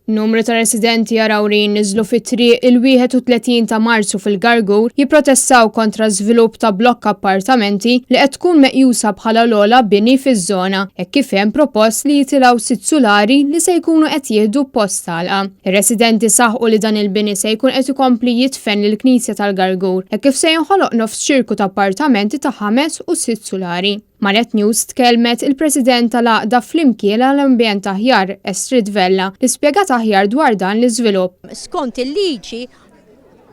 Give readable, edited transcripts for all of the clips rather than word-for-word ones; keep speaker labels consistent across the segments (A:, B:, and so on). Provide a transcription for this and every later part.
A: Numru ta' residenti Għargħurin niżlu fit-Triq il-31 ta' Marzu fil-Għargħur jipprotestaw kontra żvilupp ta' Blokka appartamenti li qed tkun meqjusa bħala l-ogħla bini fiz-zona, hekk kif hemm propost li jitilgħu sitt sulari li se jkunu qed jieħdu post għalqa. Ir-residenti saħħu li dan il-bini se jkun qed ikompli jitfen lill-Knisja tal-Għargħur, hekk kif se jinħoloq nofs ċirku ta' appartamenti ta' 5 u 6 sulari. Malet News tkellmet il-President tal-Għaqda flimkien għall-ambjent aħjar Tidfen li spjegat aħjar dwar dan l-iżvilupp.
B: Skont il-liġi,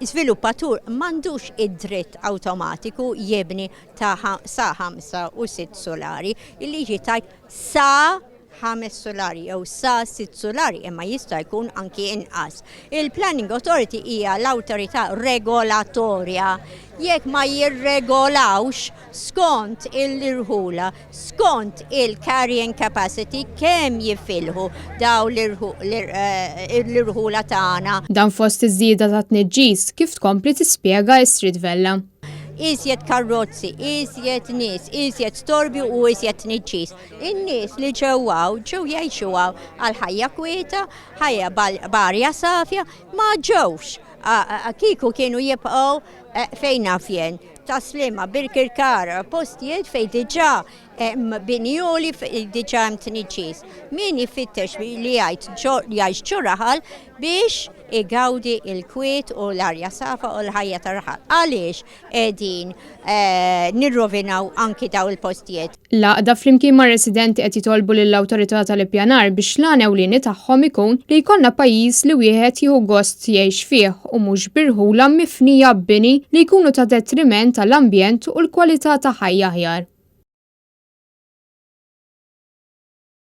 B: żviluppatur m'għandux id-dritt awtomatiku jibni ta' sa 5 u 6 sulari. Il-liġi tajt sa 5 sulari jew sa 6 sulari imma jista' jkun anki inqas. Il-Planning Authority hija l-awtorità regolatorja. Jekk ma jirregolawx skont il-irħula, skont il-carrying capacity kemm jifilħu daw l-irħula tagħna.
A: Dan fost iż-żieda ta' tniġġis kif tkompli tispjega Tidfen.
B: Iżjed karozzi, iżjed nies, iżjed storbi u iżjed tniġġis. In-nies li ġew jgħixu għal ħajja kwieta, ħajja barja safja, ma ġewx. Kieku kienu jibqgħu fejn nafjen. Taslima, birkirkar, postijiet fej diġà binjoli diġà hemm tniġġis. Min jifittex li jgħix ġuraħal biex igawdi il-kwiet u l-arja safa u l-ħajja tar-raħal. Għaliex qegħdin nirrovinaw anki daw il-postijiet.
A: L-Għaqda flimkien mar residenti qed jitolbu lill-awtorità tal-ippjanar biex l-għan ewlieni tagħhom ikun li jkollna pajjiż li wieħed jieħu gost jgħix fih u mhux birħula mifnija b'bini li jkunu ta' detriment tal-ambjent u l-kwalità ta' ħajja aħjar.